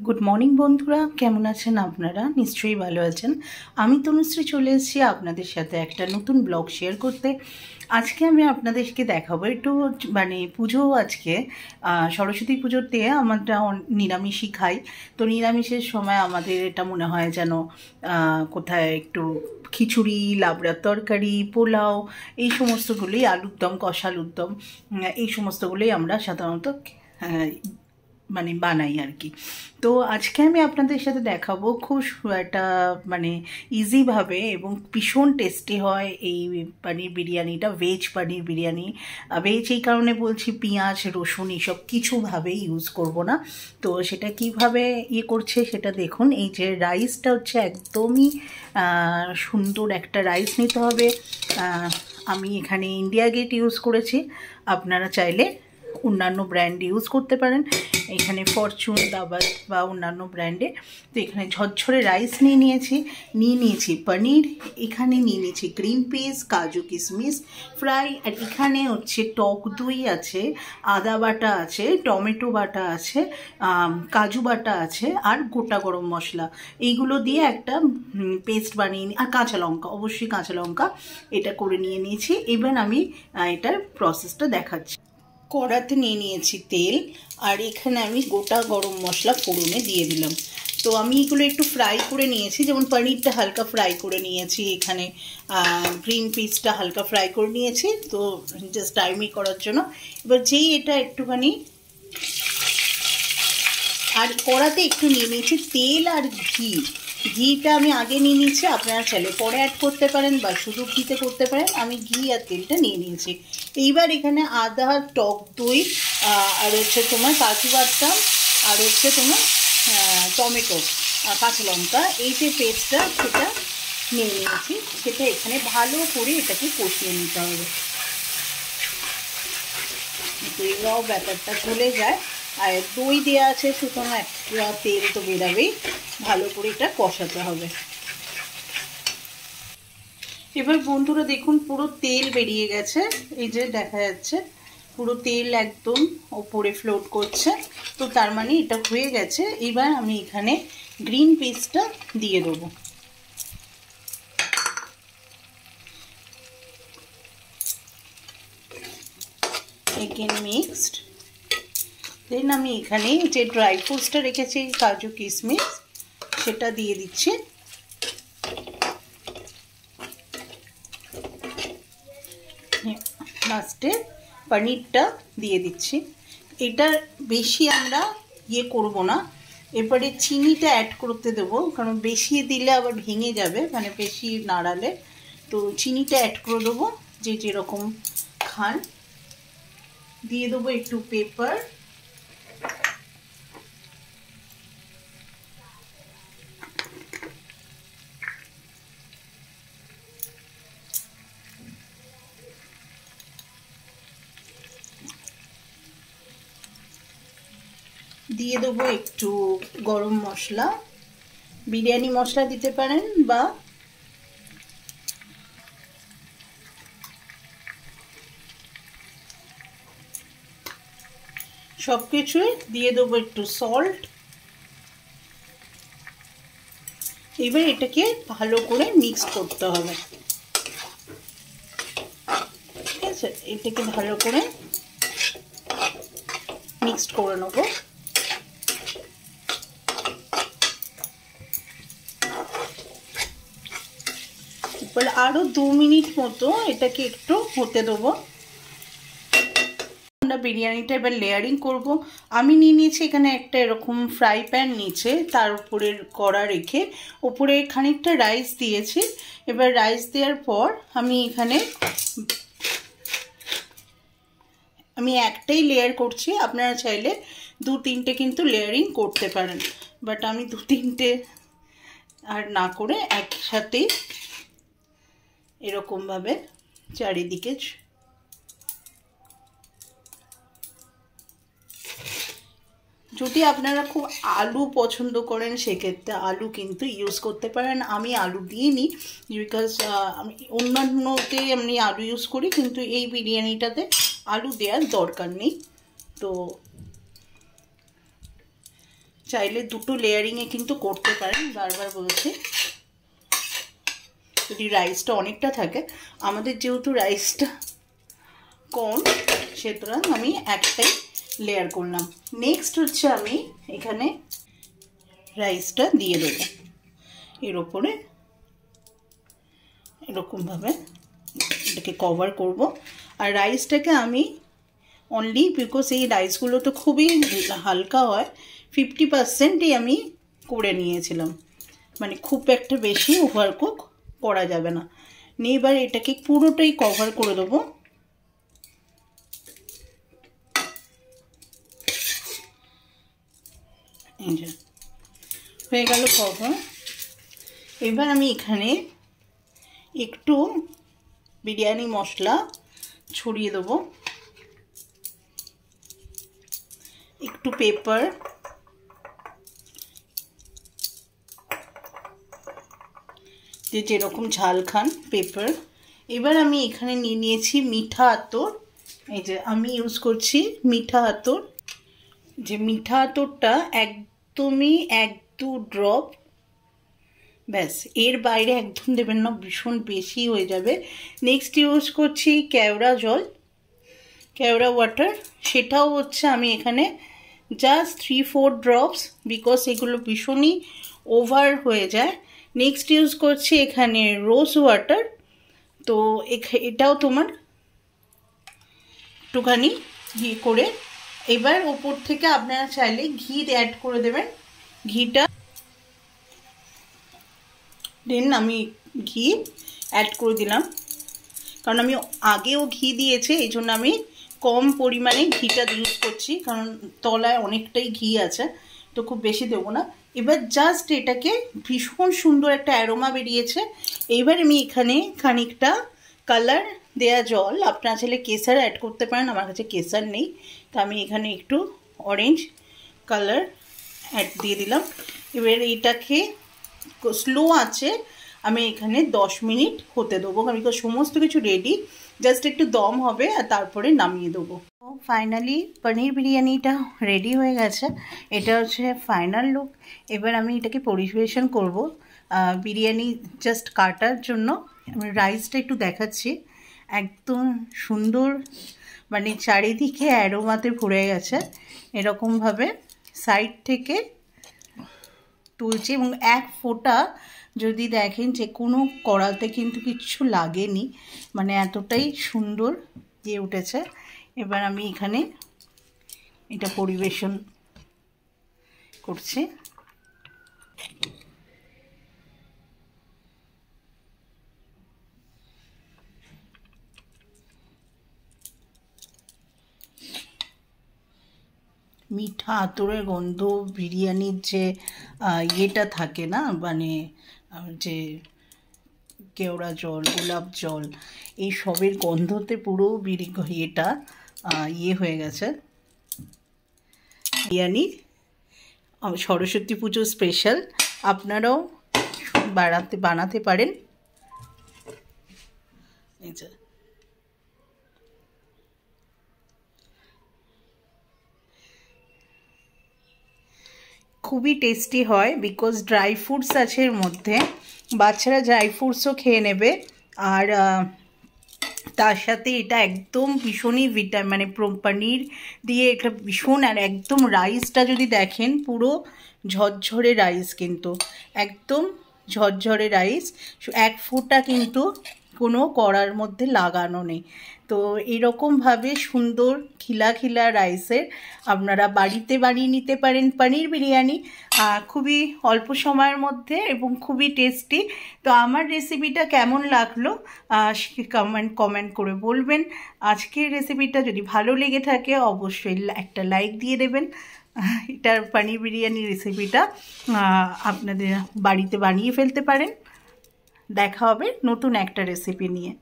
Good morning বন্ধুরা, কেমন আছেন আপনারা? নিশ্চয়ই ভালো আছেন। আমি তনুশ্রী চলে এসেছি আপনাদের সাথে একটা নতুন ব্লগ শেয়ার করতে। আজকে আমি আপনাদেরকে দেখাবো একটু পুজো আজকে সরস্বতী পুজোতে আমরা নিরামিষই খাই। তো নিরামিষের সময় আমাদের এটা মনে হয় যেন কোথায় একটু খিচুড়ি, লাবড়ার তরকারি, পোলাও, এই সমস্তগুলোই, আলুর দম, কষা আলুর দম, এই সমস্তগুলোই আমরা সাধারণত বানাই আর কি। তো আজকে আমি আপনাদের সাথে দেখাবো খুব একটা ইজিভাবে এবং ভীষণ টেস্টি হয় এই পনির বিরিয়ানিটা, ভেজ পনির বিরিয়ানি। ভেজ এই কারণে বলছি, পেঁয়াজ রসুন এসব কিছুভাবেই ইউজ করব না। তো সেটা কিভাবে করছে সেটা দেখুন। এই যে রাইসটা হচ্ছে একদমই সুন্দর একটা রাইস নিতে হবে। আমি এখানে ইন্ডিয়া গেট ইউজ করেছি, আপনারা চাইলে অন্যান্য ব্র্যান্ড ইউজ করতে পারেন, এখানে ফরচুন, দাবাত বা অন্যান্য ব্র্যান্ডে। তো এখানে ঝরঝরে রাইস নিয়ে নিয়েছি পনির, এখানে নিয়ে নিয়েছি গ্রিন পিস, কাজু কিশমিশ ফ্রাই, আর এখানে হচ্ছে টক দই আছে, আদা বাটা আছে, টমেটো বাটা আছে, কাজু বাটা আছে, আর গোটা গরম মশলা। এইগুলো দিয়ে একটা পেস্ট বানিয়ে আর কাঁচা লঙ্কা, অবশ্যই কাঁচা লঙ্কা, এটা করে নিয়েছি। এবার আমি এটার প্রসেসটা দেখাচ্ছি। কড়াতে নিয়ে নিয়েছি তেল, আর এখানে আমি গোটা গরম মশলা ফোড়নে দিয়ে দিলাম। তো আমি এগুলো একটু ফ্রাই করে নিয়েছি, যেমন পনিরটা হালকা ফ্রাই করে নিয়েছি, এখানে গ্রিন পিসটা হালকা ফ্রাই করে নিয়েছি, তো জাস্ট টাইমই করার জন্য। এবার যেই এটা একটুখানি, আর কড়াতে একটু নিয়ে নিয়েছি তেল আর ঘি। ঘিটা আমি আগে নিয়ে নিয়েছি, আপনারা চাইলে পরে অ্যাড করতে পারেন বা শুধু ঘিতে করতে পারেন। আমি ঘি আর তেলটা নিয়ে নিয়েছি। এইবার এখানে আদা, টক দই, আর হচ্ছে তোমার কাজু বাদাম, আর হচ্ছে তোমার টমেটো, কাঁচা লঙ্কা, এই যে পেস্টটা সেটা নিয়ে নিয়েছি, সেটা এখানে ভালো করে এটাকে কষিয়ে নিতে হবে। এই রব ব্যাপারটা চলে যায়, আর দই দেওয়া আছে সুতরাং একটা তেল তো বেরাবেই, ভালো করে এটা কষাতে হবে। এবার বন্ধুরা দেখুন, পুরো তেল বেরিয়ে গেছে, এই যে দেখা যাচ্ছে পুরো তেল একদম ওপরে ফ্লোট করছে, তো তার মানে এটা হয়ে গেছে। এবার আমি এখানে গ্রিন পিসটা দিয়ে দেবো। Again mixed. দেন আমি এখানে যে ড্রাই ফ্রুটসটা রেখেছি, কাজু কিশমিশ, সেটা দিয়ে দিচ্ছি। লাস্টে পনিরটা দিয়ে দিচ্ছি। এটা বেশি আমরা করব না, এরপরে চিনিটা অ্যাড করতে দেবো, কারণ বেশি দিলে আবার ভেঙে যাবে, বেশি নাড়ালে। তো চিনিটা অ্যাড করে দেবো যে যেরকম খান। দিয়ে দেবো একটু পেপার, দিয়ে দেবো একটু গরম মশলা, বিরিয়ানি মশলা দিতে পারেন, বা সব কিছুই দিয়ে দেবো একটু সল্ট। এবার এটাকে ভালো করে মিক্স করতে হবে, ঠিক আছে? এটাকে ভালো করে মিক্সড করে নেবো। এবার আরও 2 মিনিট মতো এটাকে একটু হতে দেবো। আমরা বিরিয়ানিটা এবার লেয়ারিং করব। আমি নিয়ে নিয়েছি এখানে একটা এরকম ফ্রাই প্যান, নিচে তার উপরে কড়া রেখে উপরে খানিকটা রাইস দিয়েছি। এবার রাইস দেওয়ার পর আমি এখানে একটাই লেয়ার করছি, আপনারা চাইলে 2-3টে কিন্তু লেয়ারিং করতে পারেন, বাট আমি 2-3টে আর না করে একসাথেই এরকমভাবে চারিদিকে। যদি আপনারা খুব আলু পছন্দ করেন সেক্ষেত্রে আলু কিন্তু ইউজ করতে পারেন। আমি আলু দিইনি, বিকজ আমি অন্যান্যতে আমি আলু ইউজ করি, কিন্তু এই বিরিয়ানিটাতে আলু দেওয়ার দরকার নেই। তো চাইলে দুটো লেয়ারিংয়ে কিন্তু করতে পারেন, বারবার বলছি। যদি রাইসটা অনেকটা থাকে, আমাদের যেহেতু রাইসটা কম, সুতরাং আমি একটাই লেয়ার করলাম। নেক্সট হচ্ছে আমি এখানে রাইসটা দিয়ে দেবো এর ওপরে, এরকমভাবে এটাকে কভার করব। আর রাইসটাকে আমি অনলি, বিকজ এই রাইসগুলো তো খুবই হালকা হয়, 50%ই আমি করে নিয়েছিলাম, মানে খুব একটা বেশি ওভারকুক করা যাবে না। নিয়ে এবার এটাকে পুরোটাই কভার করে দেবো। এই যে হয়ে গেল কভার। এবার আমি এখানে একটু বিরিয়ানি মশলা ছড়িয়ে দেবো, একটু পেপার, যে যেরকম ঝাল খান পেপার। এবার আমি এখানে নিয়ে নিয়েছি মিঠা আতর। এই যে আমি ইউজ করছি মিঠা আতর, যে মিঠা আতরটা একদমই 1-2 ড্রপ, ব্যাস, এর বাইরে একদম দেবেন না, ভীষণ বেশি হয়ে যাবে। নেক্সট ইউজ করছি কেওড়া জল, কেওড়া ওয়াটার, সেটাও হচ্ছে আমি এখানে জাস্ট 3-4 ড্রপস, বিকজ এগুলো ভীষণই ওভার হয়ে যায়। নেক্সট ইউজ করছি এখানে রোজ ওয়াটার, তো এটাও তোমার একটুখানি ঘি করে। এবার ওপর থেকে আপনারা চাইলে ঘি অ্যাড করে দেবেন, ঘিটা দেন আমি ঘি অ্যাড করে দিলাম, কারণ আমি আগেও ঘি দিয়েছি, এই জন্য আমি কম পরিমাণে ঘিটা ইউজ করছি, কারণ তলায় অনেকটাই ঘি আছে, তো খুব বেশি দেবো না। এবার জাস্ট এটাকে ভীষণ সুন্দর একটা অ্যারোমা বেরিয়েছে। এইবার আমি এখানে খানিকটা কালার দেয়া জল, আপনারা চাইলে কেসার অ্যাড করতে পারেন, আমার কাছে কেসার নেই, তো আমি এখানে একটু অরেঞ্জ কালার অ্যাড দিয়ে দিলাম। এবার এটাকে স্লো আছে আমি এখানে 10 মিনিট হতে দেবো, কারণ সমস্ত কিছু রেডি, জাস্ট একটু দম হবে আর তারপরে নামিয়ে দেবো। তো ফাইনালি পনির বিরিয়ানিটা রেডি হয়ে গেছে, এটা হচ্ছে ফাইনাল লুক। এবার আমি এটাকে পরিবেশন করব। বিরিয়ানি জাস্ট কাটার জন্য আমি রাইসটা একটু দেখাচ্ছি, একদম সুন্দর, মানে চারিদিকে অ্যারোমাতে ভরে গেছে, এরকমভাবে সাইড থেকে তুলছি, এবং এক ফোঁটা যদি দেখেন যে কোনো কড়াতে কিন্তু কিচ্ছু লাগেনি, মানে এতটাই সুন্দর দিয়ে উঠেছে। এবার আমি এখানে এটা পরিবেশন করছি। মিঠা আতরের গন্ধ, বিরিয়ানির যে ইয়েটা থাকে না, মানে যে কেওড়া জল, গোলাপ জল, এই সবের গন্ধতে পুরো ইয়েটা ইয়ে হয়ে গেছে। বিরিয়ানি সরস্বতী পুজো স্পেশাল, আপনারাও বানাতে পারেন। খুবই টেস্টি হয়, বিকজ ড্রাই ফ্রুটস আছে এর মধ্যে, বাচ্চারা ড্রাই ফ্রুটসও খেয়ে নেবে, আর তার সাথে এটা একদম ভীষণই মানে পনির দিয়ে এটা ভীষণ, আর একদম রাইসটা যদি দেখেন পুরো ঝরঝরে রাইস, কিন্তু একদম ঝরঝরে রাইস, এক ফোঁটা কিন্তু কোনো কড়ার মধ্যে লাগানো নেই। তো এরকমভাবে সুন্দর খিলা খিলা রাইসের আপনারা বাড়িতে বানিয়ে নিতে পারেন পনির বিরিয়ানি, খুবই অল্প সময়ের মধ্যে এবং খুবই টেস্টি। তো আমার রেসিপিটা কেমন লাগলো কমেন্ট করে বলবেন। আজকের রেসিপিটা যদি ভালো লেগে থাকে অবশ্যই একটা লাইক দিয়ে দেবেন। এটার পনির বিরিয়ানি রেসিপিটা আপনাদের বাড়িতে বানিয়ে ফেলতে পারেন। দেখা হবে নতুন একটা রেসিপি নিয়ে।